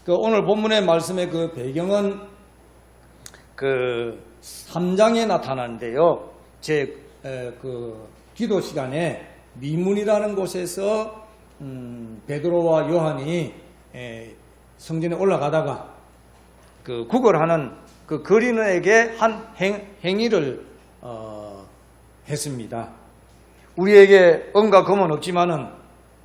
그 오늘 본문의 말씀의 그 배경은 그 3장에 나타나는데요. 그 기도 시간에 미문이라는 곳에서 베드로와 요한이 성전에 올라가다가 그 구걸하는 그 거린에게 한 행위를 했습니다. 우리에게 은과 금은 없지만은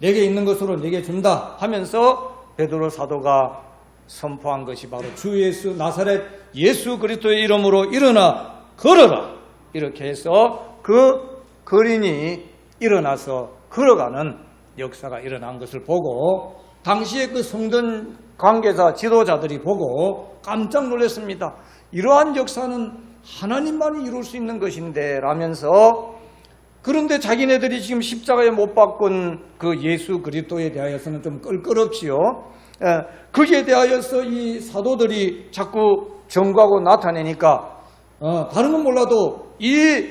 내게 있는 것으로 내게 준다 하면서 베드로 사도가 선포한 것이 바로 주 예수 나사렛 예수 그리스도의 이름으로 일어나 걸어라 이렇게 해서 그 거린이 일어나서 걸어가는 역사가 일어난 것을 보고 당시에 그 성전 관계자 지도자들이 보고 깜짝 놀랐습니다. 이러한 역사는 하나님만이 이룰 수 있는 것인데 라면서 그런데 자기네들이 지금 십자가에 못 박은 그 예수 그리스도에 대하여서는 좀 껄끄럽지요. 거기에 대하여서 이 사도들이 자꾸 전구하고 나타내니까 다른 건 몰라도 이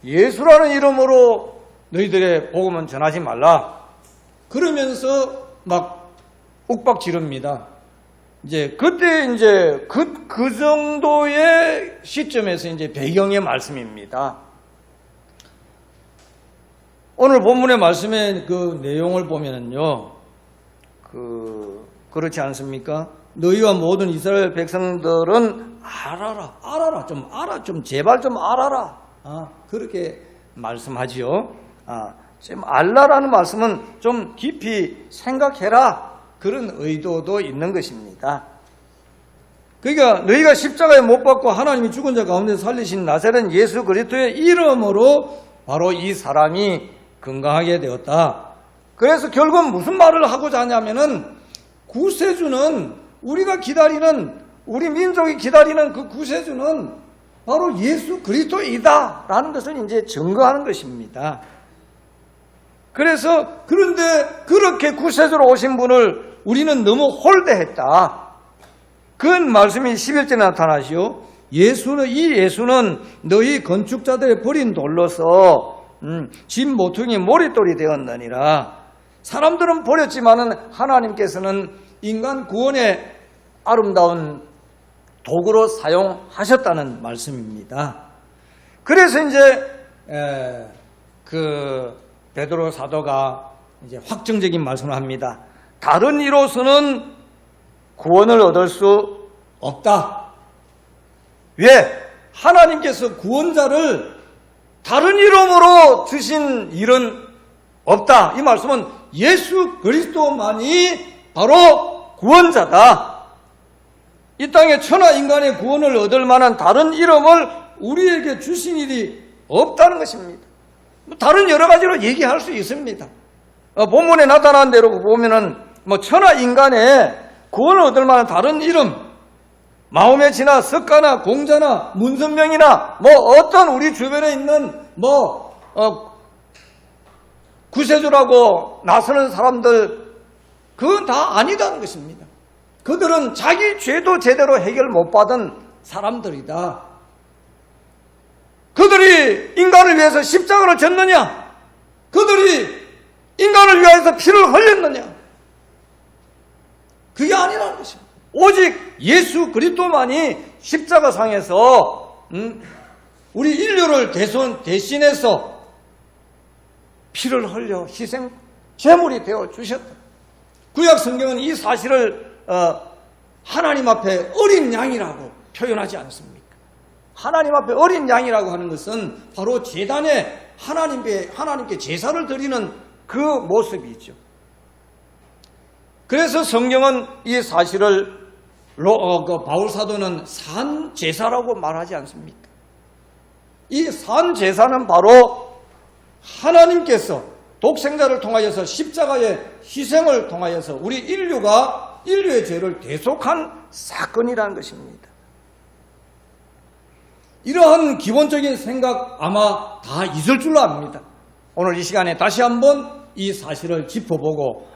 예수라는 이름으로 너희들의 복음은 전하지 말라 그러면서 막 욱박 지릅니다. 이제 그때 이제 그 정도의 시점에서 이제 배경의 말씀입니다. 오늘 본문의 말씀의 그 내용을 보면은요, 그렇지 않습니까? 너희와 모든 이스라엘 백성들은 알아라, 좀 제발 좀 알아라. 그렇게 말씀하지요. 지금 알라라는 말씀은 좀 깊이 생각해라. 그런 의도도 있는 것입니다. 그러니까 너희가 십자가에 못 박고 하나님이 죽은 자 가운데 살리신 나사렛 예수 그리스도의 이름으로 바로 이 사람이 건강하게 되었다. 그래서 결국 무슨 말을 하고자 하냐면은 구세주는 우리가 기다리는 우리 민족이 기다리는 그 구세주는 바로 예수 그리스도이다라는 것을 이제 증거하는 것입니다. 그래서 그런데 그렇게 구세주로 오신 분을 우리는 너무 홀대했다. 그 말씀이 11절에 나타나시오. 이 예수는 너희 건축자들의 버린 돌로서 집 모퉁이 모릿돌이 되었느니라. 사람들은 버렸지만은 하나님께서는 인간 구원의 아름다운 도구로 사용하셨다는 말씀입니다. 그래서 이제 그 베드로 사도가 이제 확정적인 말씀을 합니다. 다른 이로서는 구원을 얻을 수 없다. 왜? 하나님께서 구원자를 다른 이름으로 주신 일은 없다. 이 말씀은 예수 그리스도만이 바로 구원자다. 이 땅에 천하 인간의 구원을 얻을 만한 다른 이름을 우리에게 주신 일이 없다는 것입니다. 다른 여러 가지로 얘기할 수 있습니다. 본문에 나타난 대로 보면은 천하 인간의 구원을 얻을 만한 다른 이름, 마호메치나 석가나 공자나 문선명이나 어떤 우리 주변에 있는 구세주라고 나서는 사람들 그건 다 아니다는 것입니다. 그들은 자기 죄도 제대로 해결 못 받은 사람들이다. 그들이 인간을 위해서 십자가를 졌느냐? 그들이 인간을 위해서 피를 흘렸느냐? 그게 아니라는 것입니다. 오직 예수 그리스도만이 십자가상에서 우리 인류를 대신해서 피를 흘려 희생 제물이 되어 주셨다. 구약 성경은 이 사실을 하나님 앞에 어린 양이라고 표현하지 않습니까? 하나님 앞에 어린 양이라고 하는 것은 바로 제단에 하나님께 제사를 드리는 그 모습이죠. 그래서 성경은 이 사실을 바울 사도는 산 제사라고 말하지 않습니까? 이 산 제사는 바로 하나님께서 독생자를 통하여서 십자가의 희생을 통하여서 우리 인류의 죄를 대속한 사건이라는 것입니다. 이러한 기본적인 생각 아마 다 있을 줄로 압니다. 오늘 이 시간에 다시 한번 이 사실을 짚어보고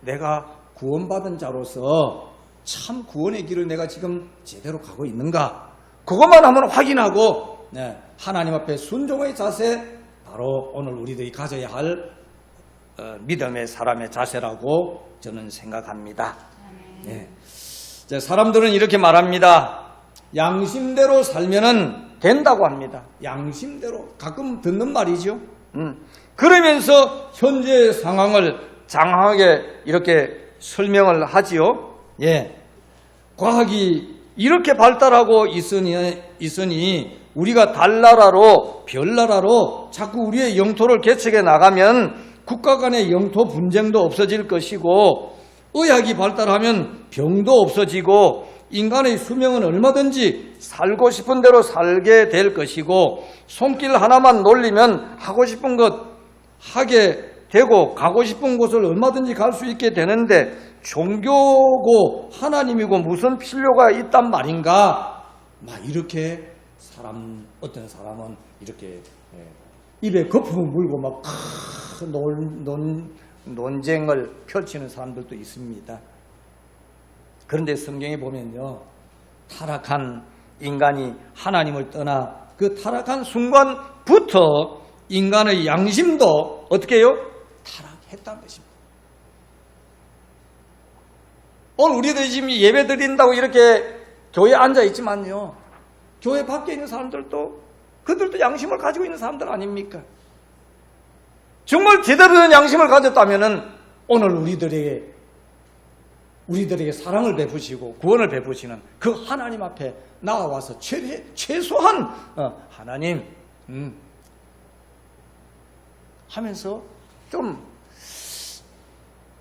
내가 구원받은 자로서 참 구원의 길을 내가 지금 제대로 가고 있는가? 그것만 한번 확인하고 하나님 앞에 순종의 자세, 바로 오늘 우리들이 가져야 할 믿음의 사람의 자세라고 저는 생각합니다. 네. 사람들은 이렇게 말합니다. 양심대로 살면은 된다고 합니다. 양심대로. 가끔 듣는 말이죠. 그러면서 현재 상황을 장황하게 이렇게 설명을 하지요. 예. 과학이 이렇게 발달하고 있으니 우리가 달나라로 별나라로 자꾸 우리의 영토를 개척해 나가면 국가 간의 영토 분쟁도 없어질 것이고 의학이 발달하면 병도 없어지고 인간의 수명은 얼마든지 살고 싶은 대로 살게 될 것이고 손길 하나만 놀리면 하고 싶은 것 하게 되고 가고 싶은 곳을 얼마든지 갈 수 있게 되는데 종교고 하나님이고 무슨 필요가 있단 말인가? 막 이렇게 어떤 사람은 이렇게 입에 거품을 물고 막 논쟁을 펼치는 사람들도 있습니다. 그런데 성경에 보면요, 타락한 인간이 하나님을 떠나 그 타락한 순간부터 인간의 양심도 어떻게 해요? 타락했다는 것입니다. 오늘 우리들이 지금 예배 드린다고 이렇게 교회에 앉아 있지만요, 교회 밖에 있는 사람들도 그들도 양심을 가지고 있는 사람들 아닙니까? 정말 제대로 된 양심을 가졌다면은 오늘 우리들에게 사랑을 베푸시고 구원을 베푸시는 그 하나님 앞에 나와서 최소한 하나님 하면서 좀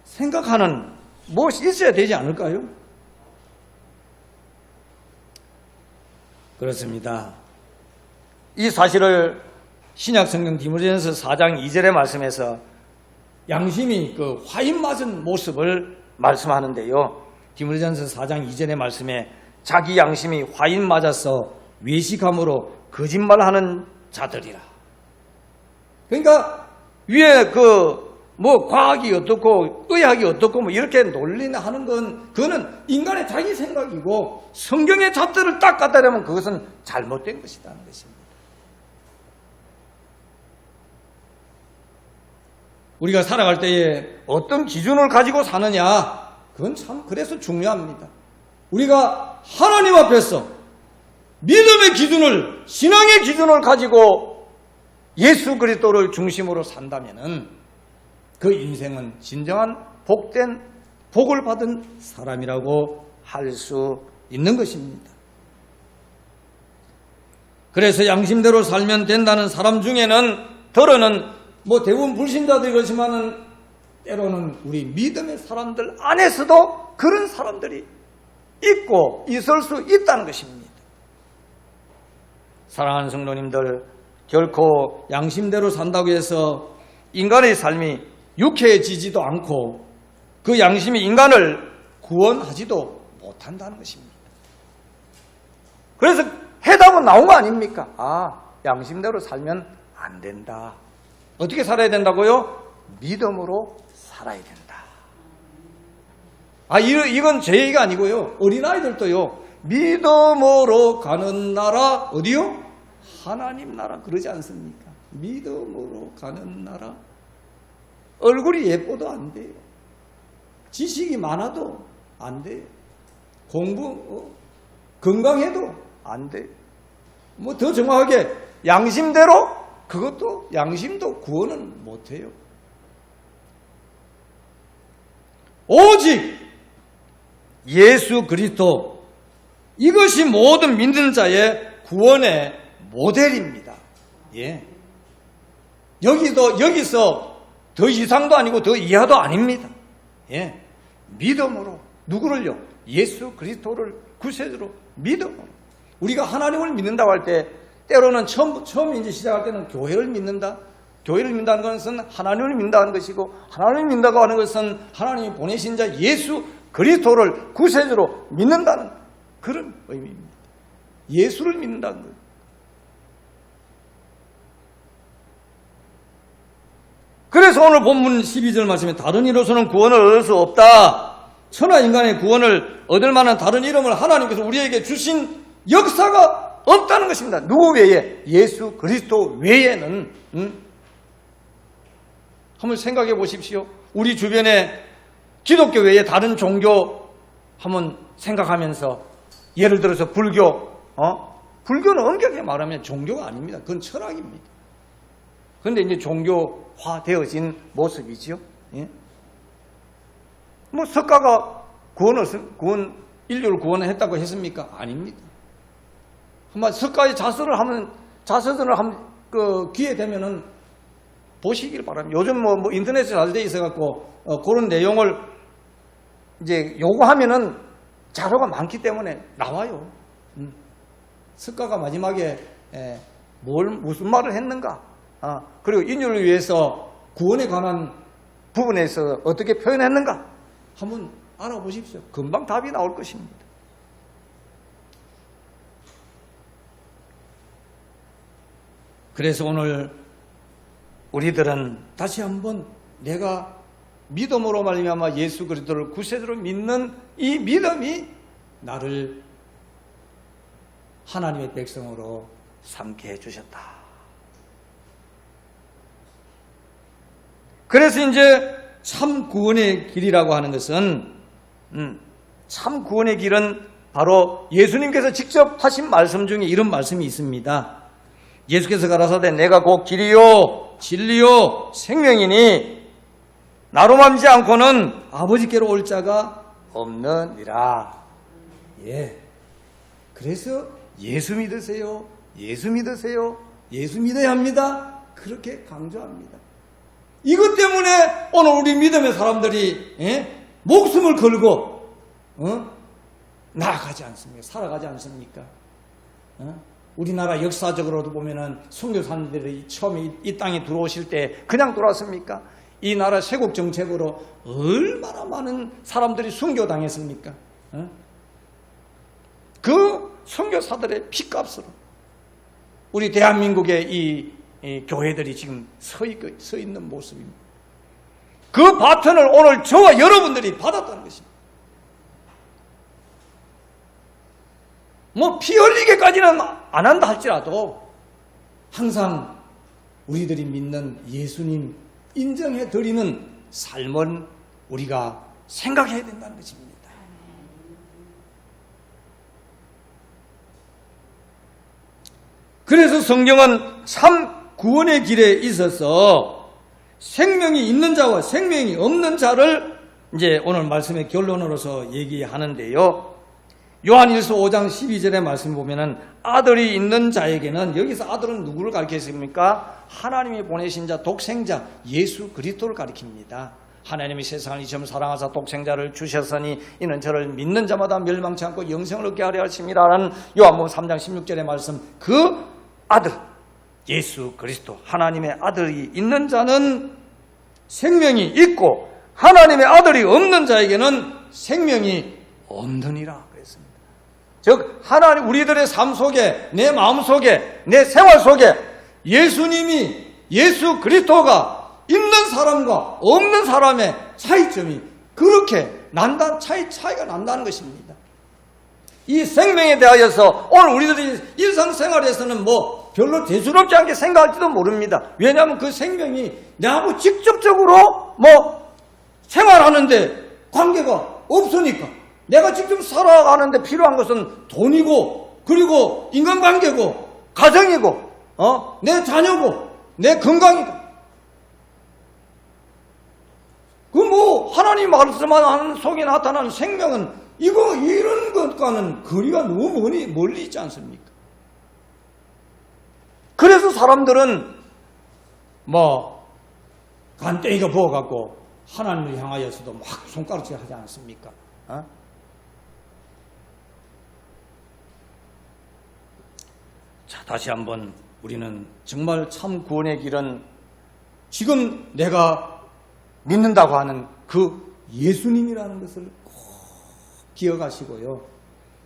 생각하는 무엇이 있어야 되지 않을까요? 그렇습니다. 이 사실을 신약성경 디모데전서 4장 2절의 말씀에서 양심이 그 화인 맞은 모습을 말씀하는데요. 디모데전서 4장 2절의 말씀에 자기 양심이 화인 맞아서 외식함으로 거짓말하는 자들이라. 그러니까 위에 과학이 어떻고 의학이 어떻고 이렇게 논리나 하는 건 그거는 인간의 자기 생각이고 성경의 잣대를 딱 갖다 대면 그것은 잘못된 것이라는 것입니다. 우리가 살아갈 때에 어떤 기준을 가지고 사느냐, 그건 참 그래서 중요합니다. 우리가 하나님 앞에서 믿음의 기준을, 신앙의 기준을 가지고 예수 그리스도를 중심으로 산다면은 그 인생은 진정한 복을 받은 사람이라고 할 수 있는 것입니다. 그래서 양심대로 살면 된다는 사람 중에는 대부분 불신자들이 그렇지만은 때로는 우리 믿음의 사람들 안에서도 그런 사람들이 있고 있을 수 있다는 것입니다. 사랑하는 성도님들, 결코 양심대로 산다고 해서 인간의 삶이 유쾌해지지도 않고 그 양심이 인간을 구원하지도 못한다는 것입니다. 그래서 해답은 나온 거 아닙니까? 양심대로 살면 안 된다. 어떻게 살아야 된다고요? 믿음으로 살아야 된다. 이건 제 얘기가 아니고요. 어린아이들도요. 믿음으로 가는 나라 어디요? 하나님 나라 그러지 않습니까? 믿음으로 가는 나라. 얼굴이 예뻐도 안 돼요. 지식이 많아도 안 돼요. 건강해도 안 돼요. 더 정확하게 양심대로 그것도 양심도 구원은 못해요. 오직 예수 그리스도, 이것이 모든 믿는 자의 구원의 모델입니다. 예. 여기서 더 이상도 아니고 더 이하도 아닙니다. 예. 믿음으로 누구를요? 예수 그리스도를 구세주로 믿음으로. 우리가 하나님을 믿는다고 할 때 때로는 처음 이제 시작할 때는 교회를 믿는다. 교회를 믿는다는 것은 하나님을 믿는다는 것이고, 하나님을 믿는다고 하는 것은 하나님이 보내신 자 예수 그리스도를 구세주로 믿는다는 그런 의미입니다. 예수를 믿는다는 거예요. 그래서 오늘 본문 12절 말씀에 다른 이로서는 구원을 얻을 수 없다. 천하 인간의 구원을 얻을 만한 다른 이름을 하나님께서 우리에게 주신 역사가 없다는 것입니다. 누구 외에? 예수 그리스도 외에는. 한번 생각해 보십시오. 우리 주변에 기독교 외에 다른 종교 한번 생각하면서, 예를 들어서 불교, 불교는 엄격하게 말하면 종교가 아닙니다. 그건 철학입니다. 그런데 이제 종교화 되어진 모습이죠. 예? 뭐 석가가 인류를 구원했다고 했습니까? 아닙니다. 한번 석가의 자서를 한번 기회 되면은 보시길 바랍니다. 요즘 뭐 인터넷에 잘 돼 있어갖고 그런 내용을 이제 요구하면은 자료가 많기 때문에 나와요. 석가가 마지막에 무슨 말을 했는가? 그리고 인류를 위해서 구원에 관한 부분에서 어떻게 표현했는가? 한번 알아보십시오. 금방 답이 나올 것입니다. 그래서 오늘 우리들은 다시 한번 내가 믿음으로 말미암아 예수 그리스도를 구세주로 믿는 이 믿음이 나를 하나님의 백성으로 삼게 해주셨다. 그래서 이제 참 구원의 길이라고 하는 것은 참 구원의 길은 바로 예수님께서 직접 하신 말씀 중에 이런 말씀이 있습니다. 예수께서 가라사대 내가 곧 길이요 진리요 생명이니 나로 맘지 않고는 아버지께로 올 자가 없느니라. 예. 그래서 예수 믿으세요. 예수 믿으세요. 예수 믿어야 합니다. 그렇게 강조합니다. 이것 때문에 오늘 우리 믿음의 사람들이 목숨을 걸고 나아가지 않습니까? 살아가지 않습니까? 우리나라 역사적으로도 보면은 선교사님들이 처음에 이 땅에 들어오실 때 그냥 들어왔습니까? 이 나라 세국 정책으로 얼마나 많은 사람들이 순교당했습니까? 그 선교사들의 피값으로 우리 대한민국의 이 교회들이 지금 서 있는 모습입니다. 그 바톤을 오늘 저와 여러분들이 받았다는 것입니다. 뭐 피 흘리게까지는 안 한다 할지라도 항상 우리들이 믿는 예수님 인정해 드리는 삶은 우리가 생각해야 된다는 것입니다. 그래서 성경은 참 구원의 길에 있어서 생명이 있는 자와 생명이 없는 자를 이제 오늘 말씀의 결론으로서 얘기하는데요. 요한일서 5장 12절의 말씀 보면은 아들이 있는 자에게는, 여기서 아들은 누구를 가리켰습니까? 하나님이 보내신 자, 독생자 예수 그리스도를 가리킵니다. 하나님이 세상을 이처럼 사랑하사 독생자를 주셨으니 이는 저를 믿는 자마다 멸망치 않고 영생을 얻게 하려 하심이라는 요한복음 3장 16절의 말씀, 그 아들 예수 그리스도 하나님의 아들이 있는 자는 생명이 있고 하나님의 아들이 없는 자에게는 생명이 없느니라 그랬습니다. 즉 하나님, 우리들의 삶 속에, 내 마음 속에, 내 생활 속에 예수님이, 예수 그리스도가 있는 사람과 없는 사람의 차이점이 그렇게 차이가 난다는 것입니다. 이 생명에 대하여서 오늘 우리들이 일상생활에서는 뭐 별로 대수롭지 않게 생각할지도 모릅니다. 왜냐하면 그 생명이 나하고 직접적으로 뭐 생활하는데 관계가 없으니까. 내가 직접 살아가는데 필요한 것은 돈이고, 그리고 인간관계고, 가정이고, 내 자녀고, 내 건강이고. 그 뭐 하나님 말씀하는 속에 나타나는 생명은 이런 것과는 거리가 너무 멀리 있지 않습니까? 그래서 사람들은 뭐 간땡이가 부어갖고 하나님을 향하여서도 막 손가락질 하지 않습니까? 자, 다시 한번 우리는 정말 참 구원의 길은 지금 내가 믿는다고 하는 그 예수님이라는 것을 꼭 기억하시고요.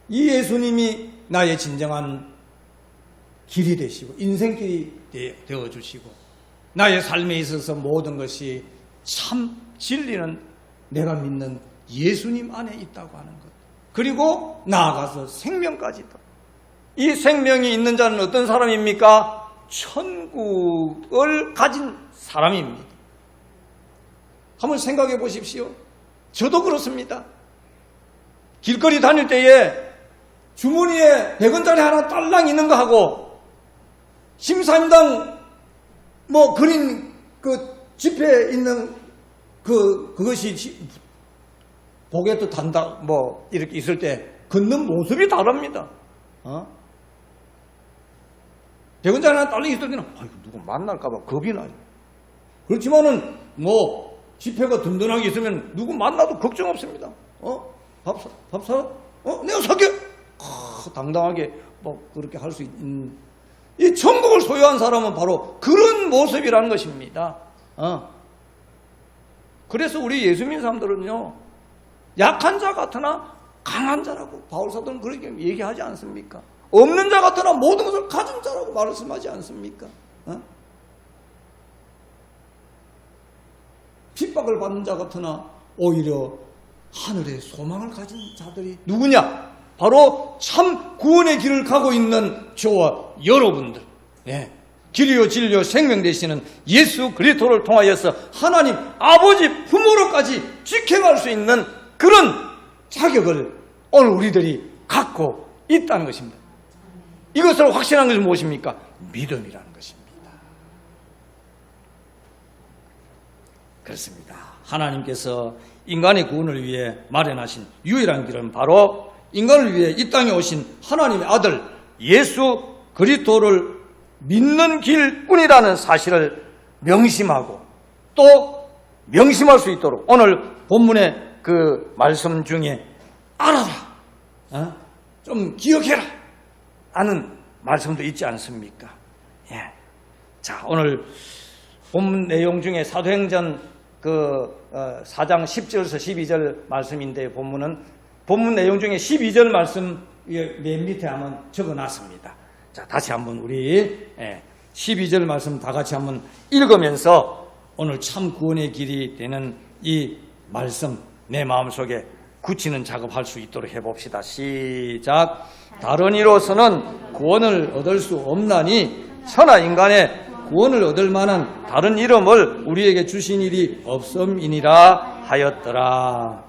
이 예수님이 나의 진정한 길이 되시고 인생길이 되어주시고 나의 삶에 있어서 모든 것이 참 진리는 내가 믿는 예수님 안에 있다고 하는 것. 그리고 나아가서 생명까지도. 이 생명이 있는 자는 어떤 사람입니까? 천국을 가진 사람입니다. 한번 생각해 보십시오. 저도 그렇습니다. 길거리 다닐 때에 주머니에 100원짜리 하나 딸랑 있는 거 하고 심사임당 뭐 그린 그 집에 있는 그것이 복에 또 단다 뭐 이렇게 있을 때 걷는 모습이 다릅니다. 100원짜리 하나 딸랑 있을 때는 아이고 누구 만날까봐 겁이 나요. 그렇지만은 뭐 지폐가 든든하게 있으면 누구 만나도 걱정 없습니다. 밥 사? 내가 사게? 당당하게 뭐 그렇게 할 수 있는 이 천국을 소유한 사람은 바로 그런 모습이라는 것입니다. 그래서 우리 예수 믿는 사람들은요, 약한 자 같으나 강한 자라고 바울사도는 그렇게 얘기하지 않습니까? 없는 자 같으나 모든 것을 가진 자라고 말씀하지 않습니까? 핍박을 받는 자 같으나 오히려 하늘의 소망을 가진 자들이 누구냐? 바로 참 구원의 길을 가고 있는 저와 여러분들. 길이요 진리요 생명 되시는 예수 그리스도를 통하여서 하나님 아버지 품으로까지 지켜갈 수 있는 그런 자격을 오늘 우리들이 갖고 있다는 것입니다. 이것을 확신한 것은 무엇입니까? 믿음이라는 것입니다. 그렇습니다. 하나님께서 인간의 구원을 위해 마련하신 유일한 길은 바로 인간을 위해 이 땅에 오신 하나님의 아들 예수 그리스도를 믿는 길뿐이라는 사실을 명심하고 또 명심할 수 있도록 오늘 본문의 그 말씀 중에 알아라, 좀 기억해라 하는 말씀도 있지 않습니까? 자, 오늘 본문 내용 중에 사도행전 4장 10절에서 12절 말씀인데 본문 내용 중에 12절 말씀 맨 밑에 한번 적어놨습니다. 자, 다시 한번 우리 12절 말씀 다 같이 한번 읽으면서 오늘 참 구원의 길이 되는 이 말씀 내 마음속에 굳히는 작업할 수 있도록 해봅시다. 시작. 다른 이로서는 구원을 얻을 수 없나니 천하 인간의 구원을 얻을 만한 다른 이름을 우리에게 주신 일이 없음이니라 하였더라.